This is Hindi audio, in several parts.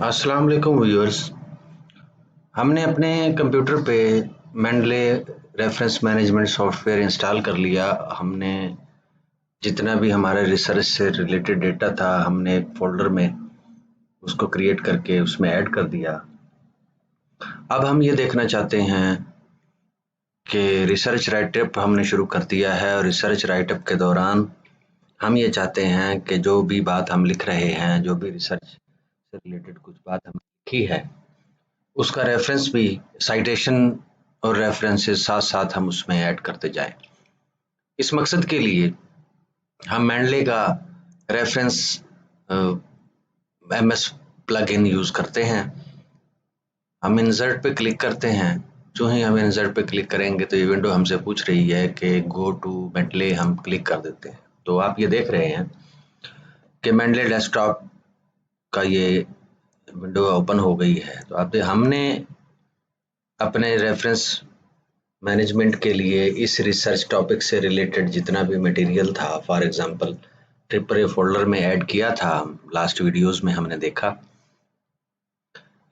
अस्सलाम वालेकुम व्यूअर्स। हमने अपने कंप्यूटर पे Mendel reference management software install कर लिया। हमने जितना भी हमारा रिसर्च से रिलेटेड डेटा था हमने एक फोल्डर में उसको क्रिएट करके उसमें ऐड कर दिया। अब हम ये देखना चाहते हैं कि रिसर्च राइटअप हमने शुरू कर दिया है और रिसर्च राइटअप के दौरान हम ये चाहते हैं कि जो भी बात हम लिख रहे हैं, जो भी रिसर्च से रिलेटेड कुछ बात हमने लिखी है, उसका रेफरेंस भी साइटेशन और रेफरेंसेस साथ साथ हम उसमें ऐड करते जाएं। इस मकसद के लिए हम मेंडले का रेफरेंस एमएस प्लगइन यूज़ करते हैं। हम इंसर्ट पे क्लिक करते हैं। जो ही हम इंसर्ट पे क्लिक करेंगे तो ये विंडो हमसे पूछ रही है कि गो टू मेंडले, हम क्लिक कर देते हैं। तो आप ये देख रहे हैं कि मेंडले डेस्कटॉप का ये विंडो ओपन हो गई है। तो आप हमने अपने रेफरेंस मैनेजमेंट के लिए इस रिसर्च टॉपिक से रिलेटेड जितना भी मटेरियल था, फॉर एग्जांपल ट्रिपल फोल्डर में ऐड किया था। लास्ट वीडियोस में हमने देखा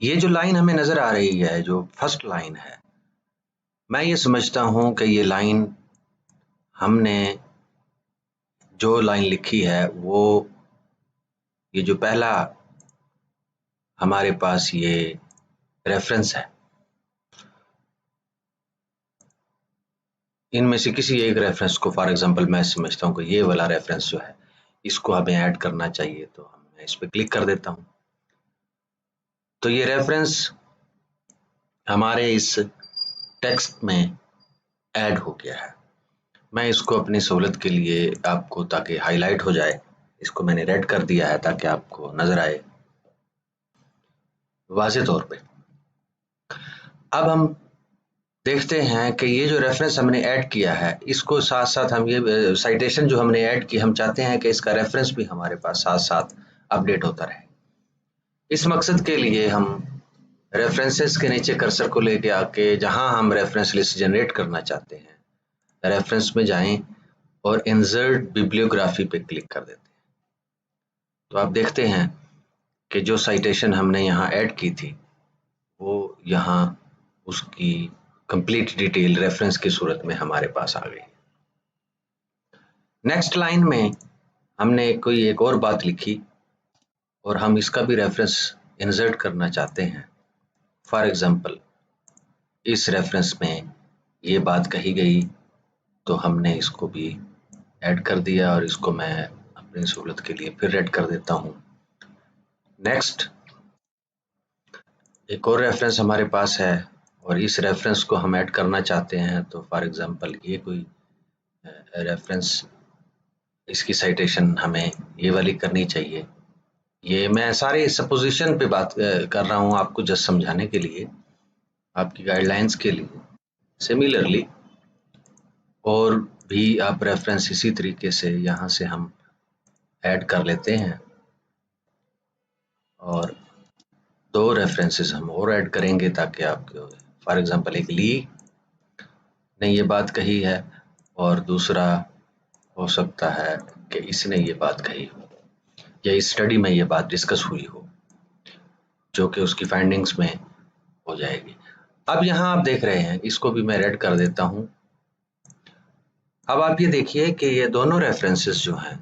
ये जो लाइन हमें नज़र आ रही है, जो फर्स्ट लाइन है, मैं ये समझता हूँ कि ये लाइन हमने जो लाइन लिखी है वो ये जो पहला हमारे पास ये रेफरेंस है, इनमें से किसी एक रेफरेंस को, फॉर एग्जांपल मैं समझता हूँ कि ये वाला रेफरेंस जो है इसको हमें ऐड करना चाहिए, तो मैं इस पर क्लिक कर देता हूँ। तो ये रेफरेंस हमारे इस टेक्स्ट में ऐड हो गया है। मैं इसको अपनी सहूलत के लिए आपको, ताकि हाईलाइट हो जाए, इसको मैंने रेड कर दिया है ताकि आपको नजर आए वाज़े तौर पे। अब हम देखते हैं कि ये जो रेफरेंस हमने ऐड किया है, इसको साथ साथ हम ये साइटेशन जो हमने ऐड की, हम चाहते हैं कि इसका रेफरेंस भी हमारे पास साथ साथ अपडेट होता रहे। इस मकसद के लिए हम रेफरेंसेस के नीचे कर्सर को लेके आके जहां हम रेफरेंस लिस्ट जनरेट करना चाहते हैं, रेफरेंस में जाएं और इंसर्ट बिब्लियोग्राफी पे क्लिक कर देते हैं। तो आप देखते हैं कि जो साइटेशन हमने यहाँ ऐड की थी वो यहाँ उसकी कंप्लीट डिटेल रेफरेंस की सूरत में हमारे पास आ गई। नेक्स्ट लाइन में हमने कोई एक और बात लिखी और हम इसका भी रेफरेंस इंसर्ट करना चाहते हैं। फॉर एग्जांपल इस रेफरेंस में ये बात कही गई, तो हमने इसको भी ऐड कर दिया और इसको मैं अपनी सहूलत के लिए फिर ऐड कर देता हूँ। नेक्स्ट एक और रेफरेंस हमारे पास है और इस रेफरेंस को हम ऐड करना चाहते हैं। तो फॉर एग्जांपल ये कोई रेफरेंस, इसकी साइटेशन हमें ये वाली करनी चाहिए। ये मैं सारे सपोजिशन पे बात कर रहा हूँ आपको जस्ट समझाने के लिए, आपकी गाइडलाइंस के लिए। सिमिलरली और भी आप रेफरेंस इसी तरीके से यहाँ से हम ऐड कर लेते हैं और दो रेफरेंसेस हम और ऐड करेंगे ताकि आपके, फॉर एग्जांपल एक ली ने ये बात कही है और दूसरा हो सकता है कि इसने ये बात कही हो या इस स्टडी में ये बात डिस्कस हुई हो, जो कि उसकी फाइंडिंग्स में हो जाएगी। अब यहाँ आप देख रहे हैं, इसको भी मैं रेड कर देता हूँ। अब आप ये देखिए कि ये दोनों रेफरेंसेस जो हैं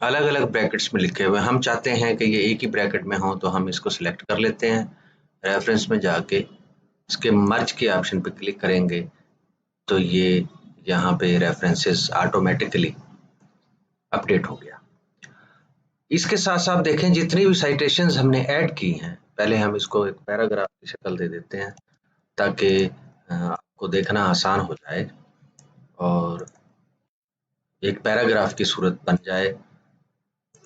अलग अलग ब्रैकेट्स में लिखे हुए हैं। हम चाहते हैं कि ये एक ही ब्रैकेट में हो, तो हम इसको सिलेक्ट कर लेते हैं। रेफरेंस में जाके इसके मर्ज के ऑप्शन पे क्लिक करेंगे तो ये यहाँ पे रेफरेंसेस ऑटोमेटिकली अपडेट हो गया। इसके साथ साथ देखें जितनी भी साइटेशंस हमने ऐड की हैं, पहले हम इसको एक पैराग्राफ की शक्ल दे देते हैं ताकि आपको देखना आसान हो जाए और एक पैराग्राफ की सूरत बन जाए,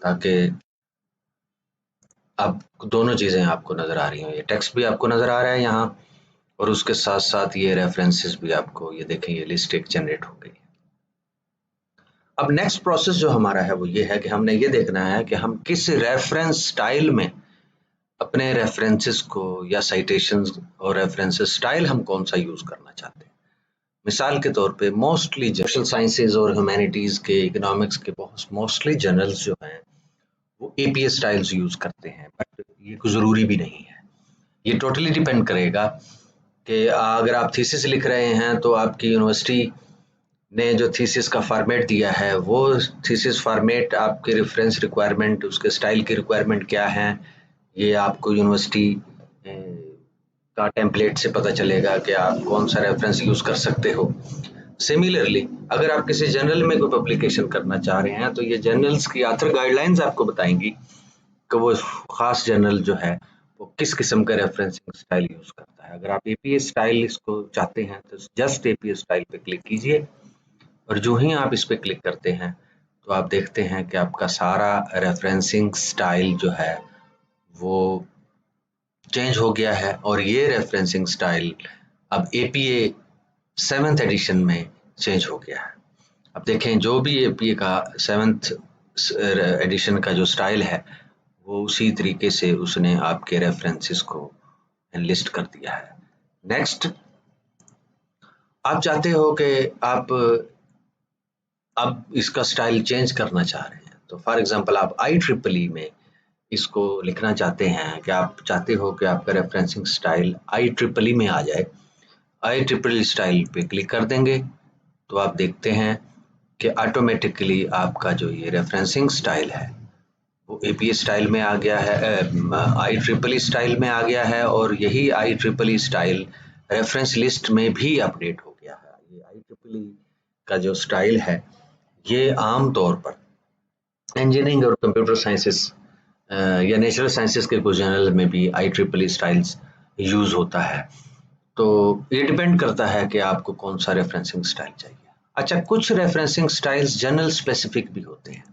ताकि अब दोनों चीज़ें आपको नज़र आ रही हैं। ये टेक्स्ट भी आपको नज़र आ रहा है यहाँ और उसके साथ साथ ये रेफरेंसेस भी आपको, ये देखें ये लिस्ट एक जनरेट हो गई। अब नेक्स्ट प्रोसेस जो हमारा है वो ये है कि हमने ये देखना है कि हम किस रेफरेंस स्टाइल में अपने रेफरेंसेस को, या साइटेशंस और रेफरेंसेस स्टाइल हम कौन सा यूज़ करना चाहते हैं। मिसाल के तौर पे मोस्टली सोशल साइंसेज और ह्यूमैनिटीज़ के, इकोनॉमिक्स के बहुत मोस्टली जर्नल्स जो हैं वो एपीए स्टाइल्स यूज़ करते हैं, बट ये कुछ ज़रूरी भी नहीं है। ये टोटली डिपेंड करेगा कि अगर आप थीसिस लिख रहे हैं तो आपकी यूनिवर्सिटी ने जो थीसिस का फॉर्मेट दिया है वो थीसिस फॉर्मेट आपके रेफरेंस रिक्वायरमेंट, उसके स्टाइल की रिक्वायरमेंट क्या है, ये आपको यूनिवर्सिटी का टेम्पलेट से पता चलेगा कि आप कौन सा रेफरेंस यूज़ कर सकते हो। सिमिलरली अगर आप किसी जर्नल में कोई पब्लिकेशन करना चाह रहे हैं तो ये जर्नल्स की ऑथर गाइडलाइंस आपको बताएंगी कि वो खास जर्नल जो है वो किस किस्म का रेफरेंसिंग स्टाइल यूज़ करता है। अगर आप एपीए स्टाइल इसको चाहते हैं तो जस्ट एपीए स्टाइल पे क्लिक कीजिए और जो ही आप इस पे क्लिक करते हैं तो आप देखते हैं कि आपका सारा रेफरेंसिंग स्टाइल जो है वो चेंज हो गया है और ये रेफरेंसिंग स्टाइल अब एपीए 7th एडिशन में चेंज हो गया है। अब देखें जो भी एपीए का 7th एडिशन का जो स्टाइल है वो उसी तरीके से उसने आपके रेफरेंसेस को लिस्ट कर दिया है। नेक्स्ट, आप चाहते हो कि आप अब इसका स्टाइल चेंज करना चाह रहे हैं तो फॉर एग्जांपल आप IEEE में इसको लिखना चाहते हैं कि आप चाहते हो कि आपका रेफरेंसिंग स्टाइल IEEE में आ जाए। IEEE स्टाइल पे क्लिक कर देंगे तो आप देखते हैं कि ऑटोमेटिकली आपका जो ये रेफरेंसिंग स्टाइल है वो एपीए स्टाइल में आ गया है, IEEE स्टाइल में आ गया है और यही IEEE स्टाइल रेफरेंस लिस्ट में भी अपडेट हो गया है। ये IEEE का जो स्टाइल है ये आम तौर पर इंजीनियरिंग और कंप्यूटर साइंसेस या नेचुरल साइंसेस के कुछ जर्नल में भी IEEE स्टाइल्स यूज़ होता है। तो ये डिपेंड करता है कि आपको कौन सा रेफरेंसिंग स्टाइल चाहिए। अच्छा, कुछ रेफरेंसिंग स्टाइल्स जर्नल स्पेसिफिक भी होते हैं।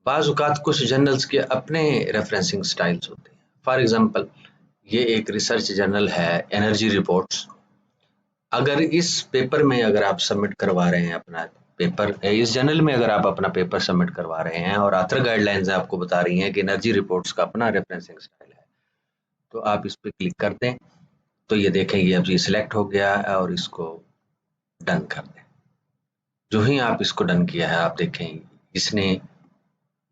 बाज़ औक़ात कुछ जर्नल्स के अपने रेफरेंसिंग स्टाइल्स होते हैं। फॉर एग्जांपल ये एक रिसर्च जर्नल है एनर्जी रिपोर्ट्स। अगर इस पेपर में अगर आप सबमिट करवा रहे हैं अपना पेपर, इस जर्नल में अगर आप अपना पेपर सबमिट करवा रहे हैं और ऑथर गाइडलाइंस आपको बता रही हैं कि एनर्जी रिपोर्ट्स का अपना रेफरेंसिंग स्टाइल है तो आप इस पे क्लिक कर दें तो ये देखें ये अब ये सिलेक्ट हो गया और इसको डन कर दें। जो ही आप इसको डन किया है आप देखें इसने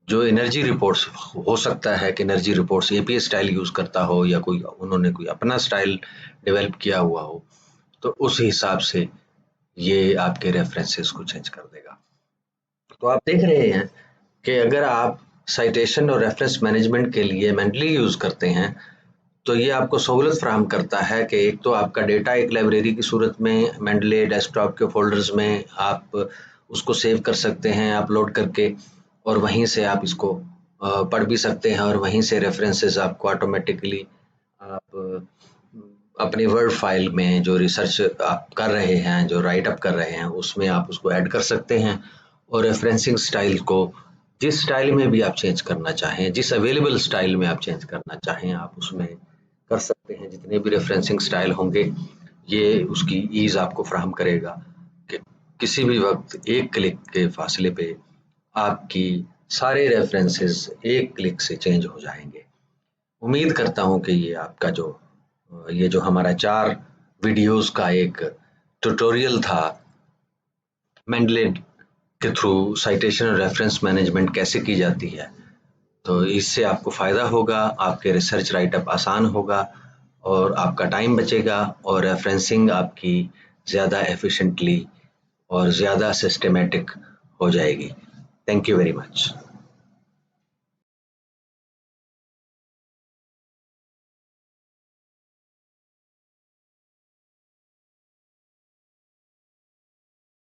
जो एनर्जी रिपोर्ट्स, हो सकता है कि energy reports APA style use करता हो या कोई उन्होंने कोई अपना स्टाइल डेवलप किया हुआ हो तो उस हिसाब से ये आपके रेफरेंसेस को चेंज कर देगा। तो आप देख रहे हैं कि अगर आप साइटेशन और रेफरेंस मैनेजमेंट के लिए मेंटली यूज़ करते हैं तो ये आपको सहूलत फराहम करता है कि एक तो आपका डेटा एक लाइब्रेरी की सूरत में मेंडले डेस्कटॉप के फोल्डर्स में आप उसको सेव कर सकते हैं अपलोड करके और वहीं से आप इसको पढ़ भी सकते हैं और वहीं से रेफरेंसेस आपको ऑटोमेटिकली आप अपनी वर्ड फाइल में जो रिसर्च आप कर रहे हैं, जो राइट अप कर रहे हैं उसमें आप उसको ऐड कर सकते हैं और रेफरेंसिंग स्टाइल को जिस स्टाइल में भी आप चेंज करना चाहें, जिस अवेलेबल स्टाइल में आप चेंज करना चाहें आप उसमें कर सकते हैं। जितने भी रेफरेंसिंग स्टाइल होंगे ये उसकी ईज़ आपको फराहम करेगा कि किसी भी वक्त एक क्लिक के फासले पे आपकी सारे रेफरेंसेस एक क्लिक से चेंज हो जाएंगे। उम्मीद करता हूँ कि ये जो हमारा 4 वीडियोस का एक ट्यूटोरियल था मेंडले के थ्रू साइटेशन और रेफरेंस मैनेजमेंट कैसे की जाती है, तो इससे आपको फ़ायदा होगा, आपके रिसर्च राइटअप आसान होगा और आपका टाइम बचेगा और रेफरेंसिंग आपकी ज़्यादा एफिशिएंटली और ज़्यादा सिस्टमैटिक हो जाएगी। Thank you very much.